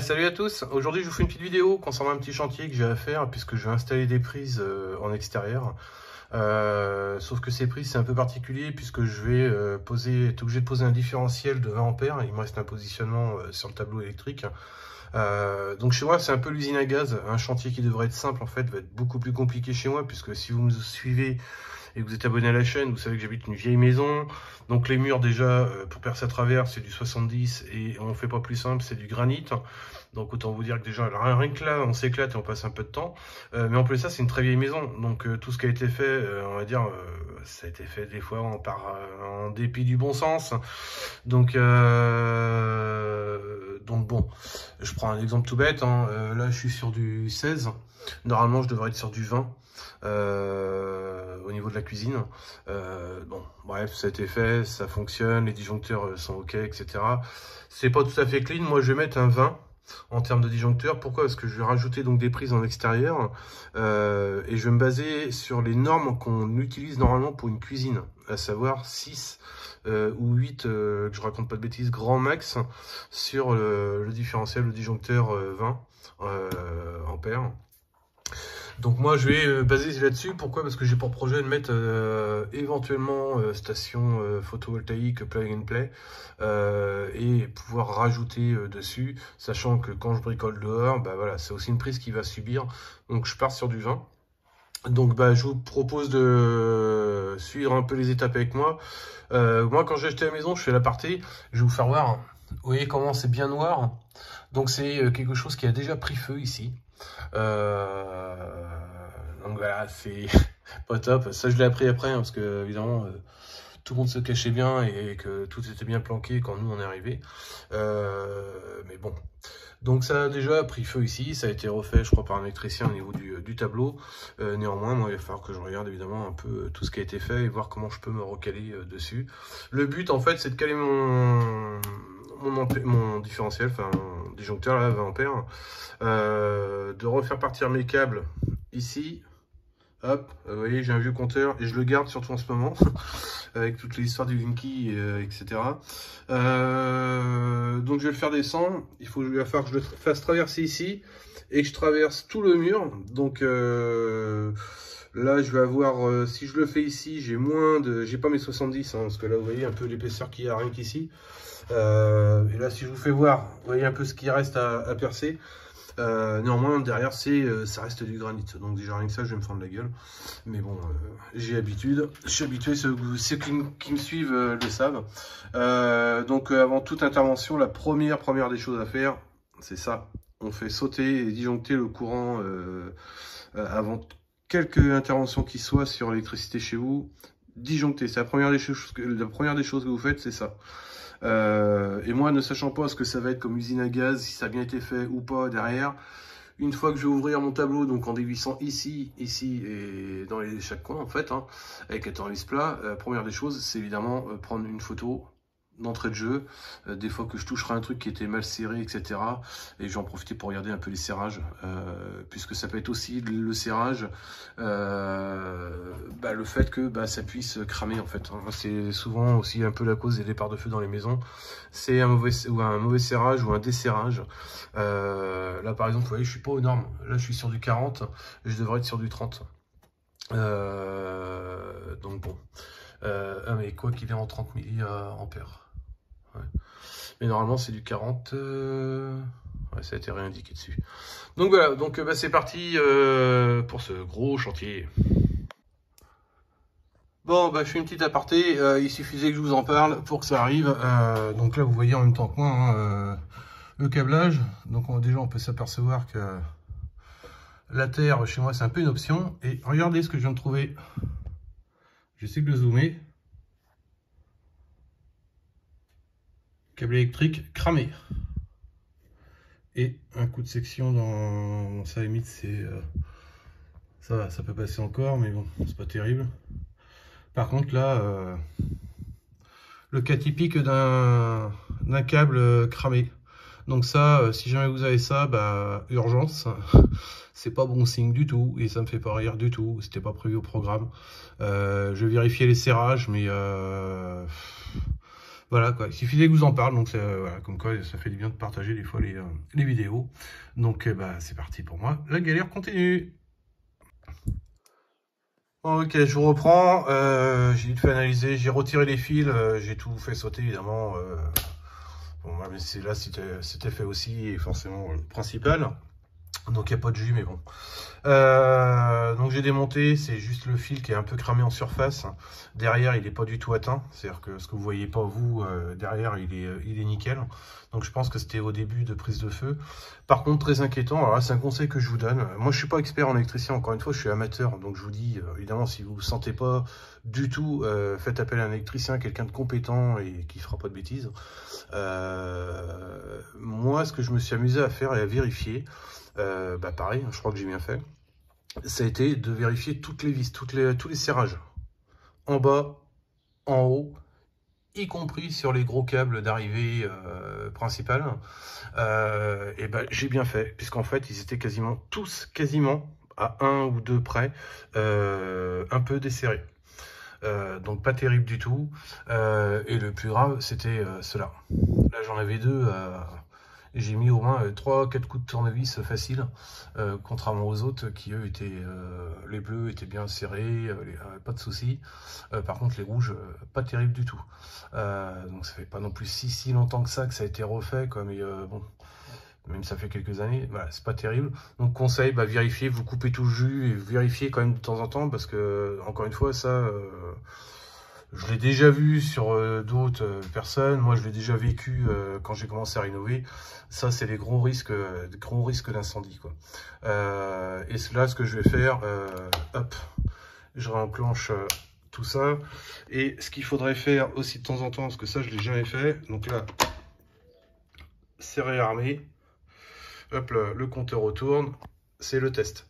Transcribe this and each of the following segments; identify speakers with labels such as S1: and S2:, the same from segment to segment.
S1: Salut à tous, aujourd'hui je vous fais une petite vidéo concernant un petit chantier que j'ai à faire puisque je vais installer des prises en extérieur. Sauf que ces prises c'est un peu particulier puisque je vais être obligé de poser un différentiel de 20 ampères. Il me reste un positionnement sur le tableau électrique. Donc chez moi c'est un peu l'usine à gaz, un chantier qui devrait être simple en fait va être beaucoup plus compliqué chez moi puisque si vous me suivez et que vous êtes abonné à la chaîne, vous savez que j'habite une vieille maison. Donc les murs déjà, pour percer à travers, c'est du 70 et on fait pas plus simple, c'est du granit. Donc autant vous dire que déjà, rien que là, on s'éclate et on passe un peu de temps. Mais en plus de ça, c'est une très vieille maison. Donc tout ce qui a été fait, on va dire, ça a été fait des fois en dépit du bon sens. Donc bon, je prends un exemple tout bête. Là, je suis sur du 16. Normalement, je devrais être sur du 20. Au niveau de la cuisine. Bon, bref, ça a été fait, ça fonctionne, les disjoncteurs sont ok, etc. C'est pas tout à fait clean, moi je vais mettre un 20 en termes de disjoncteurs. Pourquoi? Parce que je vais rajouter donc des prises en extérieur et je vais me baser sur les normes qu'on utilise normalement pour une cuisine, à savoir 6 ou 8, que je raconte pas de bêtises, grand max sur le différentiel, le disjoncteur 20 ampères. Donc moi je vais baser là-dessus. Pourquoi? Parce que j'ai pour projet de mettre éventuellement station photovoltaïque plug and play et pouvoir rajouter dessus, sachant que quand je bricole dehors, bah voilà, c'est aussi une prise qui va subir. Donc je pars sur du 20. Donc bah, je vous propose de suivre un peu les étapes avec moi. Moi quand j'ai acheté la maison, je fais l'aparté, je vais vous faire voir. Vous voyez comment c'est bien noir. Donc c'est quelque chose qui a déjà pris feu ici. Donc voilà, c'est pas top. Ça je l'ai appris après parce que évidemment tout le monde se cachait bien et que tout était bien planqué quand nous on est arrivé. Mais bon, donc ça a déjà pris feu ici, ça a été refait je crois par un électricien au niveau du tableau. Néanmoins moi il va falloir que je regarde évidemment un peu tout ce qui a été fait et voir comment je peux me recaler dessus. Le but en fait c'est de caler mon différentiel, enfin mon disjoncteur là, 20 ampères, de refaire partir mes câbles ici. Hop, vous voyez, j'ai un vieux compteur et je le garde surtout en ce moment avec toute l'histoire du Linky, etc. Donc je vais le faire descendre. Il va falloir que je le fasse traverser ici et que je traverse tout le mur. Donc là, je vais avoir, si je le fais ici, j'ai pas mes 70, parce que là, vous voyez un peu l'épaisseur qu'il y a rien qu'ici. Et là, si je vous fais voir, vous voyez un peu ce qui reste à percer. Néanmoins, derrière, ça reste du granit. Donc déjà, rien que ça, je vais me fendre la gueule. Mais bon, j'ai l'habitude. Je suis habitué, ceux qui me suivent le savent. Donc avant toute intervention, la première des choses à faire, c'est ça. On fait sauter et disjoncter le courant avant quelque intervention qui soit sur l'électricité chez vous. Disjoncter, c'est la première des choses que vous faites, c'est ça. Et moi, ne sachant pas ce que ça va être comme usine à gaz, si ça a bien été fait ou pas derrière, une fois que je vais ouvrir mon tableau, donc en dévissant ici et dans chaque coin en fait, avec un tournevis plat, la première des choses, c'est évidemment prendre une photo d'entrée de jeu, des fois que je toucherai un truc qui était mal serré, etc. Et j'en profiter pour regarder un peu les serrages, puisque ça peut être aussi le serrage, le fait que ça puisse cramer en fait. C'est souvent aussi un peu la cause des départs de feu dans les maisons. C'est un mauvais serrage ou un desserrage. Là par exemple, vous voyez, je suis pas aux normes. Là je suis sur du 40, je devrais être sur du 30. Donc bon. Mais quoi qu'il est en 30 milliampères. Ouais. Mais normalement c'est du 40, ouais, ça a été réindiqué dessus. Donc voilà, donc c'est parti pour ce gros chantier. Bon, je fais une petite aparté, il suffisait que je vous en parle pour que ça arrive. Donc là vous voyez en même temps que moi le câblage. Donc déjà on peut s'apercevoir que la terre chez moi c'est un peu une option. Et regardez ce que je viens de trouver. J'essaie de le zoomer. Câble électrique cramé. Et un coup de section dans sa limite, c'est ça va, ça peut passer encore, mais bon, c'est pas terrible. Par contre là, le cas typique d'un câble cramé. Donc ça, si jamais vous avez ça, urgence, c'est pas bon signe du tout et ça me fait pas rire du tout. C'était pas prévu au programme. Je vais vérifier les serrages, mais Voilà quoi, il suffisait que je vous en parle, donc voilà, comme quoi ça fait du bien de partager des fois les vidéos. Donc bah c'est parti pour moi, la galère continue. Ok, je vous reprends, j'ai vite fait analyser, j'ai retiré les fils, j'ai tout fait sauter évidemment. Bon, mais là c'était fait aussi, et forcément le principal. Donc il n'y a pas de jus, mais bon. Donc j'ai démonté, c'est juste le fil qui est un peu cramé en surface. Derrière, il n'est pas du tout atteint. C'est-à-dire que ce que vous voyez pas, vous, derrière, il est nickel. Donc je pense que c'était au début de prise de feu. Par contre, très inquiétant, alors là, c'est un conseil que je vous donne. Moi, je suis pas expert en électricien, encore une fois, je suis amateur. Donc je vous dis, évidemment, si vous ne sentez pas du tout, faites appel à un électricien, quelqu'un de compétent et qui fera pas de bêtises. Moi, ce que je me suis amusé à faire et à vérifier, bah pareil, je crois que j'ai bien fait, ça a été de vérifier toutes les vis, tous les serrages, en bas, en haut, y compris sur les gros câbles d'arrivée principale. Et ben j'ai bien fait, puisqu'en fait ils étaient quasiment à un ou deux près, un peu desserrés. Donc pas terrible du tout. Et le plus grave, c'était cela. Là j'en avais deux. J'ai mis au moins 3-4 coups de tournevis facile, contrairement aux autres qui eux étaient, les bleus étaient bien serrés, pas de soucis. Par contre les rouges, pas terrible du tout. Donc ça fait pas non plus si longtemps que ça a été refait, quoi, mais bon, même ça fait quelques années, voilà, c'est pas terrible. Donc conseil, bah, vérifiez, vous coupez tout le jus et vérifiez quand même de temps en temps, parce que encore une fois ça, je l'ai déjà vu sur d'autres personnes. Moi, je l'ai déjà vécu quand j'ai commencé à rénover. Ça, c'est des gros risques d'incendie, quoi. Et là, ce que je vais faire, hop, je réenclenche tout ça. Et ce qu'il faudrait faire aussi de temps en temps, parce que ça, je l'ai jamais fait. Donc là, c'est réarmé. Hop, le compteur retourne. C'est le test.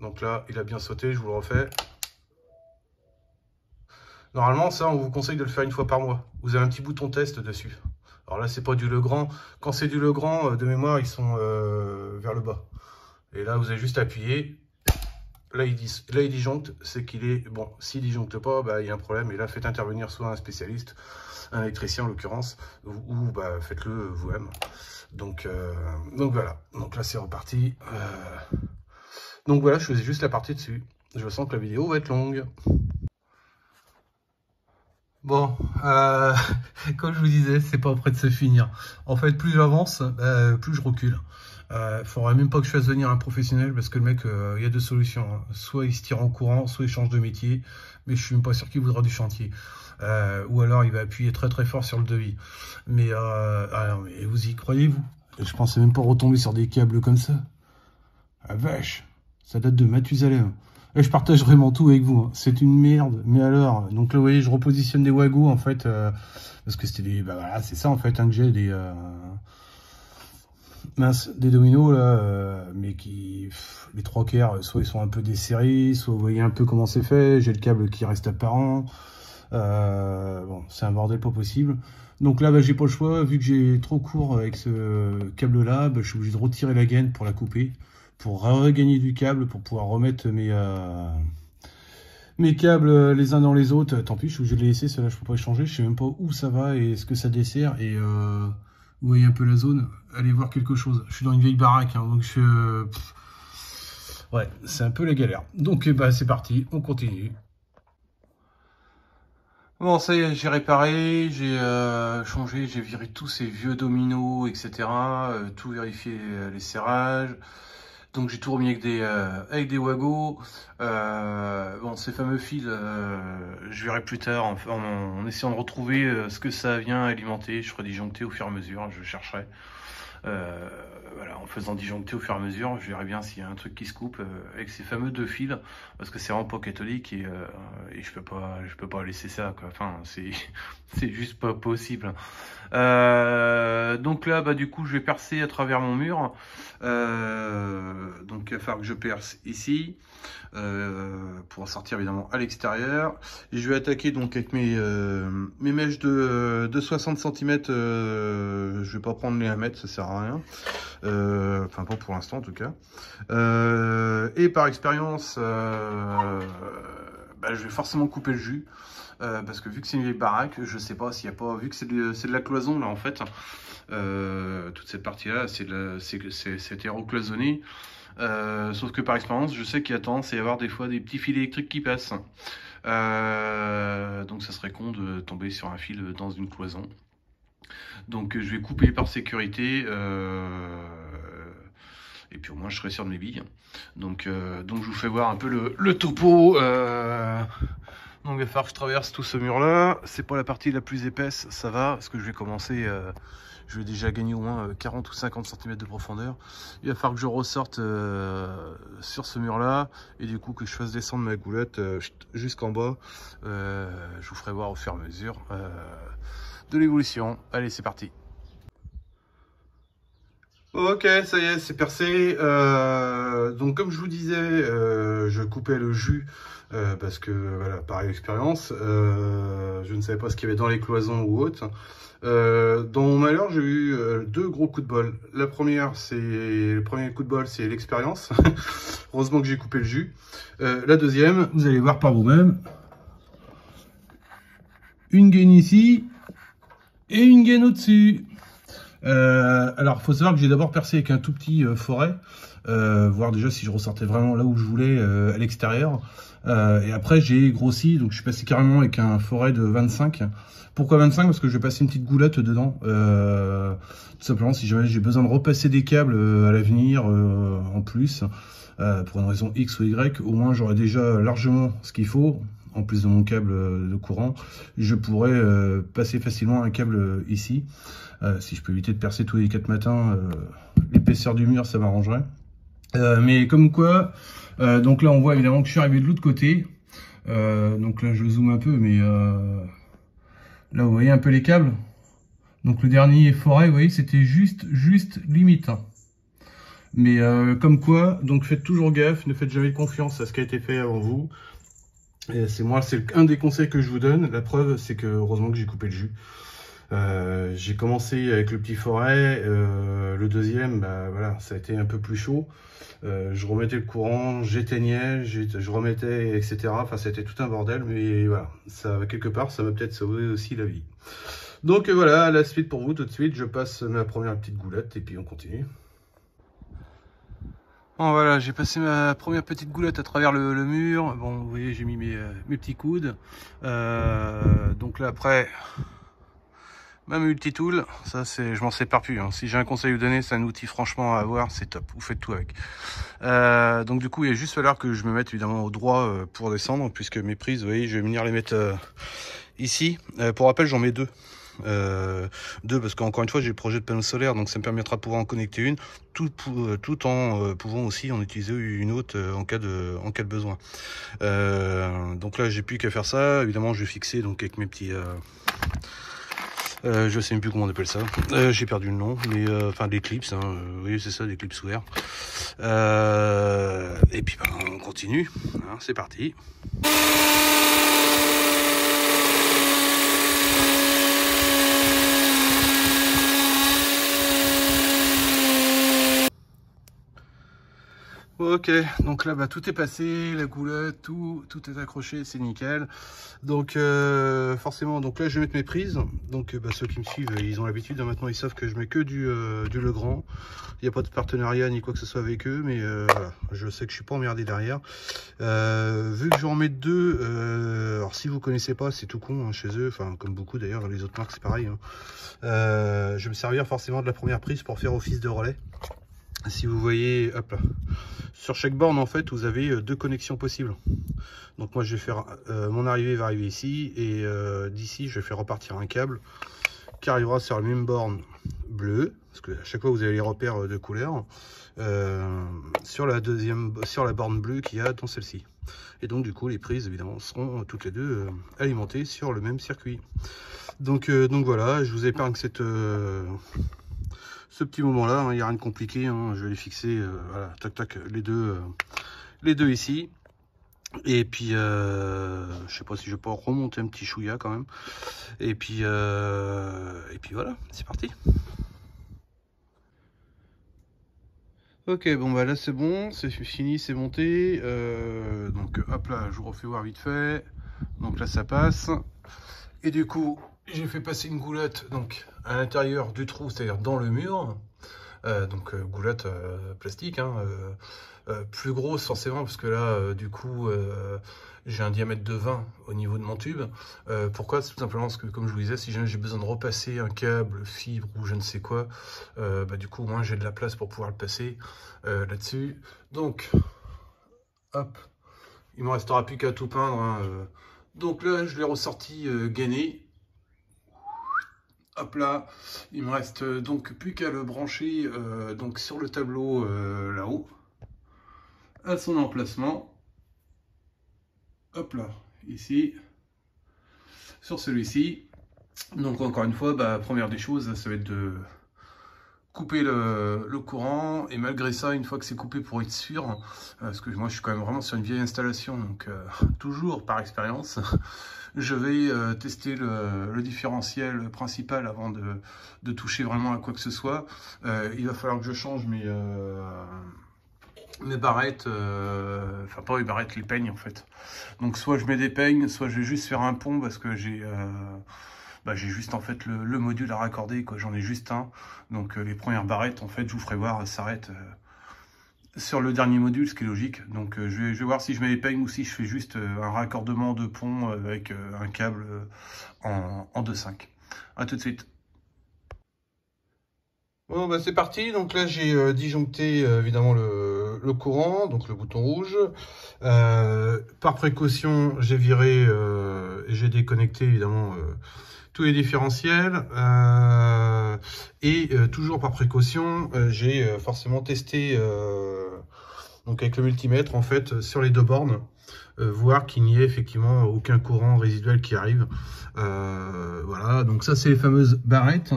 S1: Donc là, il a bien sauté. Je vous le refais. Normalement, ça, on vous conseille de le faire une fois par mois. Vous avez un petit bouton test dessus. Alors là, c'est pas du Legrand. Quand c'est du Legrand, de mémoire, ils sont vers le bas. Et là, vous avez juste appuyé. Là, il disjoncte. C'est qu'il est... Bon, s'il disjoncte pas, bah, il y a un problème. Et là, faites intervenir soit un spécialiste, un électricien en l'occurrence, ou bah, faites-le vous-même. Donc voilà. Donc là, c'est reparti. Donc voilà, je faisais juste la partie dessus. Je sens que la vidéo va être longue. Bon, comme je vous disais, c'est pas près de se finir. En fait, plus j'avance, plus je recule. Faudrait même pas que je fasse venir un professionnel, parce que le mec, il y a deux solutions, hein. Soit il se tire en courant, soit il change de métier, mais je suis même pas sûr qu'il voudra du chantier. Ou alors il va appuyer très fort sur le devis. Mais, alors, mais vous y croyez-vous? Je pensais même pas retomber sur des câbles comme ça. Ah vache, ça date de Mathusalem. Et je partage vraiment tout avec vous, hein. C'est une merde, mais alors, donc là vous voyez, je repositionne des wagons en fait, parce que c'était des, bah voilà, c'est ça en fait, hein, que j'ai des des dominos là, mais qui, les trois quarts, soit ils sont un peu desserrés, soit vous voyez un peu comment c'est fait, j'ai le câble qui reste apparent, bon, c'est un bordel pas possible. Donc là, bah, j'ai pas le choix, vu que j'ai trop court avec ce câble là, bah, je suis obligé de retirer la gaine pour la couper, pour regagner du câble, pour pouvoir remettre mes câbles les uns dans les autres. Tant pis, je suis obligé de les laisser, ceux-là je peux pas les changer, je sais même pas où ça va et ce que ça dessert. Et vous voyez un peu la zone, allez voir quelque chose. Je suis dans une vieille baraque, hein, donc ouais, c'est un peu la galère. Donc bah, c'est parti, on continue. Bon, ça y est, j'ai réparé, j'ai changé, j'ai viré tous ces vieux dominos, etc. Tout vérifié les serrages. Donc j'ai tout remis avec des wagos. Bon, ces fameux fils, je verrai plus tard en essayant de retrouver ce que ça vient alimenter. Je ferai disjoncter au fur et à mesure, je chercherai. Voilà, en faisant disjoncter au fur et à mesure, je verrai bien s'il y a un truc qui se coupe avec ces fameux deux fils, parce que c'est vraiment pas catholique et je peux pas laisser ça, quoi. Enfin, c'est juste pas possible. Donc là, bah du coup, je vais percer à travers mon mur. Donc il va falloir que je perce ici pour sortir évidemment à l'extérieur. Et je vais attaquer donc avec mes mèches de 60 cm. Je vais pas prendre les 1 mètre, ça sert à rien. Enfin pas pour l'instant en tout cas. Et par expérience, bah, je vais forcément couper le jus. Parce que vu que c'est une vieille baraque, je sais pas s'il n'y a pas, vu que c'est de la cloison là en fait, toute cette partie là c'était recloisonné. Sauf que par expérience, je sais qu'il y a tendance à y avoir des fois des petits fils électriques qui passent. Donc ça serait con de tomber sur un fil dans une cloison. Donc je vais couper par sécurité. Et puis au moins je serai sûr de mes billes. Donc je vous fais voir un peu le topo. Donc il va falloir que je traverse tout ce mur là. C'est pas la partie la plus épaisse, ça va, parce que je vais commencer. Je vais déjà gagner au moins 40 ou 50 cm de profondeur. Il va falloir que je ressorte sur ce mur là. Et du coup que je fasse descendre ma goulette jusqu'en bas. Je vous ferai voir au fur et à mesure de l'évolution. Allez, c'est parti. Ok, ça y est, c'est percé. Donc comme je vous disais, je coupais le jus parce que, voilà, pareille expérience. Je ne savais pas ce qu'il y avait dans les cloisons ou autre. Dans mon malheur, j'ai eu deux gros coups de bol. Le premier coup de bol, c'est l'expérience. Heureusement que j'ai coupé le jus. La deuxième, vous allez voir par vous-même. Une gaine ici et une gaine au-dessus. Alors, il faut savoir que j'ai d'abord percé avec un tout petit forêt, voir déjà si je ressortais vraiment là où je voulais à l'extérieur. Et après, j'ai grossi, donc je suis passé carrément avec un forêt de 25. Pourquoi 25? Parce que je vais passer une petite goulette dedans. Tout simplement, si jamais j'ai besoin de repasser des câbles à l'avenir en plus, pour une raison X ou Y, au moins j'aurai déjà largement ce qu'il faut. En plus de mon câble de courant, je pourrais passer facilement un câble ici. Si je peux éviter de percer tous les 4 matins, l'épaisseur du mur, ça m'arrangerait. Mais comme quoi, donc là on voit évidemment que je suis arrivé de l'autre côté. Donc là je zoome un peu, mais là vous voyez un peu les câbles. Donc le dernier forêt, vous voyez, c'était juste limite. Mais comme quoi, donc faites toujours gaffe, ne faites jamais confiance à ce qui a été fait avant vous. C'est un des conseils que je vous donne. La preuve, c'est que heureusement que j'ai coupé le jus. J'ai commencé avec le petit forêt, le deuxième, bah, voilà, ça a été un peu plus chaud. Je remettais le courant, j'éteignais, je remettais, etc. Enfin, c'était tout un bordel, mais voilà, ça, quelque part, ça m'a peut-être sauvé aussi la vie. Donc voilà, la suite pour vous, tout de suite, je passe ma première petite goulette et puis on continue. Bon voilà, j'ai passé ma première petite goulette à travers le mur. Bon, vous voyez, j'ai mis mes petits coudes. Donc là après, ma multitool, ça c'est, je m'en sépare plus. Hein. Si j'ai un conseil à vous donner, c'est un outil franchement à avoir, c'est top. Vous faites tout avec. Donc du coup, il va juste falloir que je me mette évidemment au droit pour descendre, puisque mes prises, vous voyez, je vais venir les mettre ici. Pour rappel, j'en mets deux. Deux parce qu'encore une fois j'ai le projet de panneau solaire, donc ça me permettra de pouvoir en connecter une tout en pouvant aussi en utiliser une autre en cas de besoin. Donc là j'ai plus qu'à faire ça. Évidemment je vais fixer donc avec mes petits je sais même plus comment on appelle ça, j'ai perdu le nom, mais enfin des clips, hein, oui c'est ça, des clips ouverts. Et puis ben, on continue, hein, c'est parti. Ok, donc là bah, tout est passé, la goulette, tout est accroché, c'est nickel. Donc forcément, donc là je vais mettre mes prises. Donc bah, ceux qui me suivent, ils ont l'habitude, hein, maintenant ils savent que je mets que du Legrand. Il n'y a pas de partenariat ni quoi que ce soit avec eux, mais voilà, je sais que je suis pas emmerdé derrière. Vu que j'en mets deux, alors si vous connaissez pas, c'est tout con hein, chez eux, enfin comme beaucoup d'ailleurs dans les autres marques c'est pareil. Hein. Je vais me servir forcément de la première prise pour faire office de relais. Si vous voyez, hop là, sur chaque borne en fait vous avez deux connexions possibles. Donc moi je vais faire mon arrivée va arriver ici et d'ici je vais faire repartir un câble qui arrivera sur la même borne bleue, parce que à chaque fois vous avez les repères de couleur sur la borne bleue qu'il y a dans celle-ci. Et donc du coup les prises évidemment seront toutes les deux alimentées sur le même circuit. Donc voilà, je vous épargne ce petit moment là, il n'y a rien de compliqué, hein, je vais les fixer, voilà, tac tac, les deux ici. Et puis je sais pas si je peux remonter un petit chouïa quand même. Et puis voilà, c'est parti. Ok, bon bah là c'est bon, c'est fini, c'est monté. Donc hop là, je vous refais voir vite fait. Donc là ça passe. Et du coup, j'ai fait passer une goulotte donc à l'intérieur du trou, c'est-à-dire dans le mur. Goulotte plastique, hein, plus grosse forcément, parce que là, du coup, j'ai un diamètre de 20 au niveau de mon tube. Pourquoi? C'est tout simplement parce que, comme je vous disais, si jamais j'ai besoin de repasser un câble, fibre ou je ne sais quoi, du coup, au moins j'ai de la place pour pouvoir le passer là-dessus. Donc, hop, il me restera plus qu'à tout peindre, hein, Donc là, je l'ai ressorti gainé. Hop là, il me reste donc plus qu'à le brancher donc sur le tableau là-haut, à son emplacement. Hop là, ici, sur celui-ci. Donc encore une fois, première des choses, ça va être de couper le courant. Et malgré ça, une fois que c'est coupé pour être sûr, parce que moi je suis quand même vraiment sur une vieille installation, donc toujours par expérience, je vais tester le différentiel principal avant de toucher vraiment à quoi que ce soit. Il va falloir que je change mes barrettes, enfin pas les barrettes, les peignes en fait. Donc soit je mets des peignes, soit je vais juste faire un pont parce que j'ai juste en fait le module à raccorder, quoi. J'en ai juste un. Donc les premières barrettes, en fait, je vous ferai voir, s'arrêtent sur le dernier module, ce qui est logique. Donc je vais voir si je mets les peignes ou si je fais juste un raccordement de pont avec un câble en 2.5. A tout de suite. Bon bah c'est parti, donc là j'ai disjoncté évidemment le courant, donc le bouton rouge. Par précaution, j'ai viré et j'ai déconnecté évidemment tous les différentiels. Toujours par précaution, j'ai forcément testé donc avec le multimètre en fait sur les deux bornes, voir qu'il n'y ait effectivement aucun courant résiduel qui arrive. Voilà, donc ça c'est les fameuses barrettes.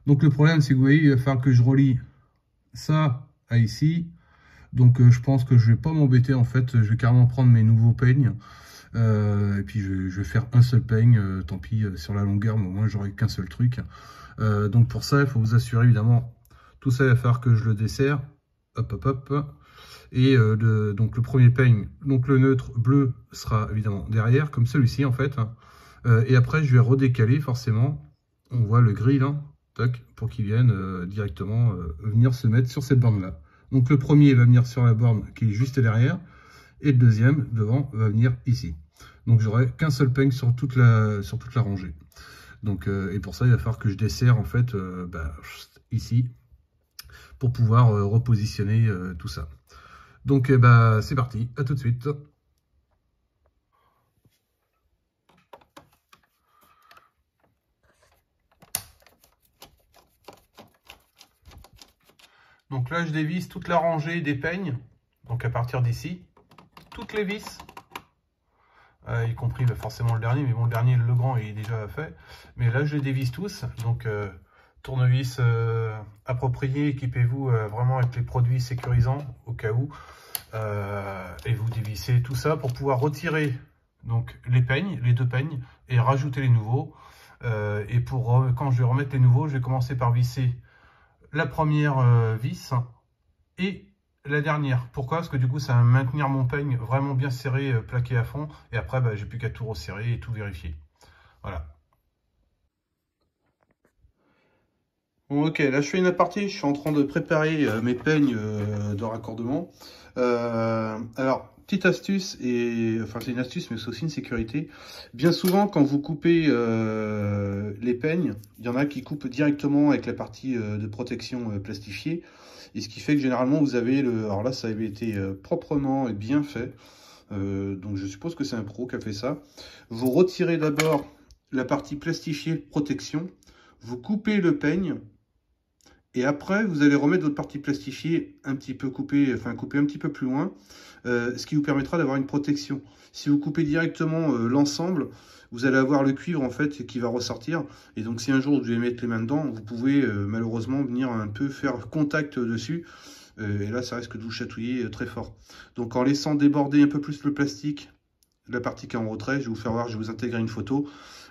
S1: Donc le problème, c'est que vous voyez, il va falloir que je relie ça à ici. Donc je pense que je vais pas m'embêter en fait. Je vais carrément prendre mes nouveaux peignes. Et puis je vais faire un seul peigne. Tant pis sur la longueur, mais au moins j'aurai qu'un seul truc. Donc pour ça, il faut vous assurer évidemment. Tout ça, il va falloir que je le desserre. Hop, hop, hop. Et donc le premier peigne, donc le neutre bleu sera évidemment derrière, comme celui-ci en fait. Et après, je vais redécaler forcément. On voit le gris là. Tac, pour qu'ils viennent directement venir se mettre sur cette borne-là. Donc le premier va venir sur la borne qui est juste derrière, et le deuxième, devant, va venir ici. Donc j'aurai qu'un seul peigne sur toute la rangée. Donc, et pour ça, il va falloir que je desserre en fait ici, pour pouvoir repositionner tout ça. Donc c'est parti, à tout de suite. Donc là, je dévisse toute la rangée des peignes, donc à partir d'ici, toutes les vis, y compris forcément le dernier, mais bon, le dernier, le grand, il est déjà fait. Mais là, je les dévisse tous, donc tournevis approprié, équipez-vous vraiment avec les produits sécurisants, au cas où, et vous dévissez tout ça pour pouvoir retirer donc les peignes, les deux peignes, et rajouter les nouveaux. Et quand je vais remettre les nouveaux, je vais commencer par visser la première vis et la dernière. Pourquoi? Parce que du coup, ça va maintenir mon peigne vraiment bien serré, plaqué à fond. Et après, j'ai plus qu'à tout resserrer et tout vérifier. Voilà. Bon, ok, là je fais une aparté. Je suis en train de préparer mes peignes de raccordement. Alors, petite astuce, enfin c'est une astuce, mais c'est aussi une sécurité. Bien souvent, quand vous coupez les peignes, il y en a qui coupent directement avec la partie de protection plastifiée. Et ce qui fait que généralement, vous avez alors là, ça avait été proprement et bien fait. Donc je suppose que c'est un pro qui a fait ça. Vous retirez d'abord la partie plastifiée protection. Vous coupez le peigne. Et après, vous allez remettre votre partie plastifiée un petit peu coupée, enfin coupée un petit peu plus loin, ce qui vous permettra d'avoir une protection. Si vous coupez directement l'ensemble, vous allez avoir le cuivre en fait qui va ressortir. Et donc si un jour vous devez mettre les mains dedans, vous pouvez malheureusement venir un peu faire contact dessus. Et là, ça risque de vous chatouiller très fort. Donc en laissant déborder un peu plus le plastique, la partie qui est en retrait, je vais vous faire voir, je vais vous intégrer une photo.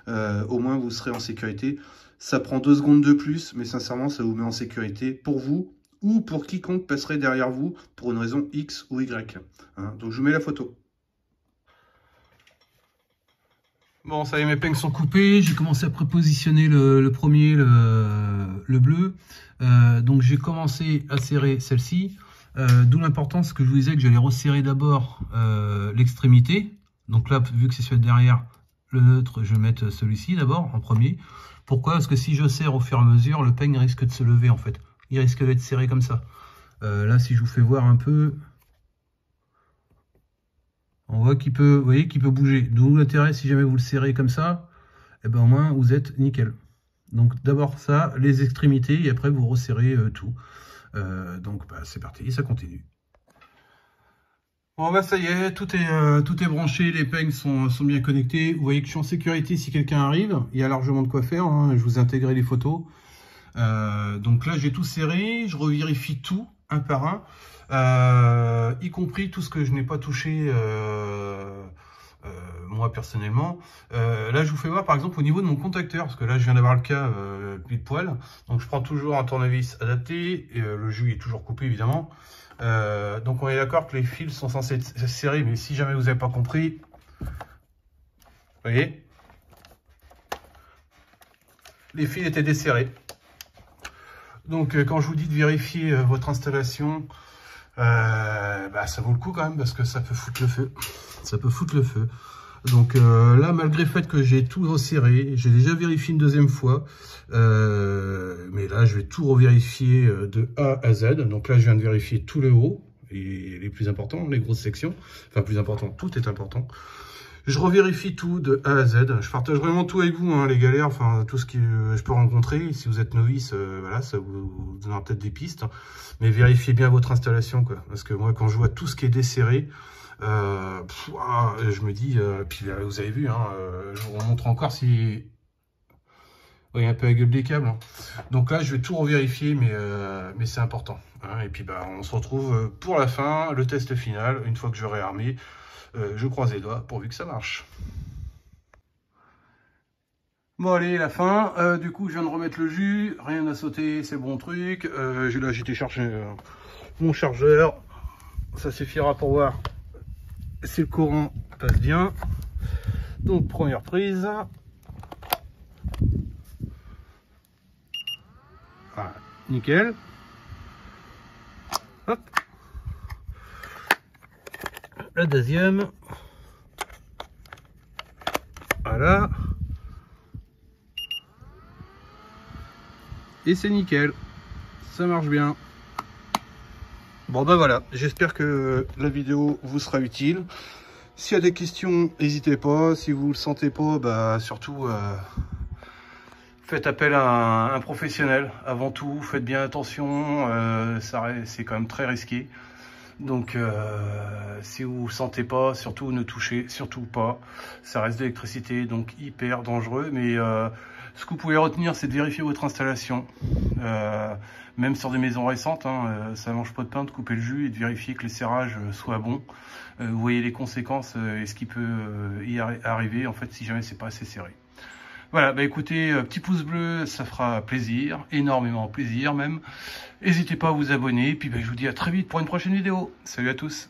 S1: Au moins vous serez en sécurité. Ça prend 2 secondes de plus, mais sincèrement, ça vous met en sécurité pour vous, ou pour quiconque passerait derrière vous pour une raison X ou Y. Hein, donc je vous mets la photo. Bon, ça y est, mes peignes sont coupées. J'ai commencé à prépositionner le premier, le bleu. Donc j'ai commencé à serrer celle-ci. D'où l'importance que je vous disais que j'allais resserrer d'abord l'extrémité. Donc là, vu que c'est celui de derrière, le neutre, je vais mettre celui-ci d'abord en premier. Pourquoi? Parce que si je serre au fur et à mesure, le peigne risque de se lever en fait. Il risque d'être serré comme ça. Là, si je vous fais voir un peu, on voit qu'il peut, vous voyez, qu'il peut bouger. D'où l'intérêt, si jamais vous le serrez comme ça, et ben au moins vous êtes nickel. Donc d'abord ça, les extrémités, et après vous resserrez tout. Donc bah, c'est parti, ça continue. Bon bah ça y est, tout est branché, les peignes sont bien connectés. Vous voyez que je suis en sécurité si quelqu'un arrive. Il y a largement de quoi faire, hein. Je vous ai intégré les photos. Donc là j'ai tout serré, je revérifie tout un par un, y compris tout ce que je n'ai pas touché moi personnellement. Là je vous fais voir par exemple au niveau de mon contacteur, parce que là je viens d'avoir le cas pile poil. Donc je prends toujours un tournevis adapté, et, le jus est toujours coupé évidemment. Donc on est d'accord que les fils sont censés être serrés, mais si jamais vous n'avez pas compris, vous voyez, les fils étaient desserrés. Donc quand je vous dis de vérifier votre installation, bah, ça vaut le coup quand même, parce que ça peut foutre le feu. Ça peut foutre le feu. Donc là, malgré le fait que j'ai tout resserré, j'ai déjà vérifié une deuxième fois, mais là je vais tout revérifier de A à Z. Donc là je viens de vérifier tout le haut, et les plus importants, les grosses sections, enfin plus important, tout est important. Je revérifie tout de A à Z. Je partage vraiment tout avec vous, hein, les galères, enfin tout ce que je peux rencontrer. Si vous êtes novice, voilà, ça vous donnera peut-être des pistes. Mais vérifiez bien votre installation, quoi. Parce que moi, quand je vois tout ce qui est desserré, je me dis, puis vous avez vu, hein, je vous remontre encore si... Vous voyez un peu la gueule des câbles. Hein. Donc là, je vais tout revérifier, mais c'est important. Hein. Et puis, bah, on se retrouve pour la fin, le test final, une fois que j'aurai armé. Je croise les doigts pourvu que ça marche. Bon allez, la fin. Du coup, je viens de remettre le jus. Rien à sauter, c'est bon truc. Là, j'ai été chercher mon chargeur. Ça suffira pour voir si le courant passe bien. Donc, première prise. Voilà, nickel. Hop. La deuxième, voilà, et c'est nickel, ça marche bien. Bon ben voilà, j'espère que la vidéo vous sera utile. S'il y a des questions, n'hésitez pas. Si vous le sentez pas, bah surtout faites appel à un professionnel. Avant tout, faites bien attention, c'est quand même très risqué. Donc si vous ne sentez pas, surtout ne touchez surtout pas, ça reste de l'électricité, donc hyper dangereux. Mais ce que vous pouvez retenir, c'est de vérifier votre installation, même sur des maisons récentes, hein, ça ne mange pas de pain de couper le jus et de vérifier que les serrages soient bons. Vous voyez les conséquences et ce qui peut y arriver en fait si jamais c'est pas assez serré. Voilà, bah écoutez, petit pouce bleu, ça fera plaisir, énormément plaisir même. N'hésitez pas à vous abonner, et puis bah, je vous dis à très vite pour une prochaine vidéo. Salut à tous.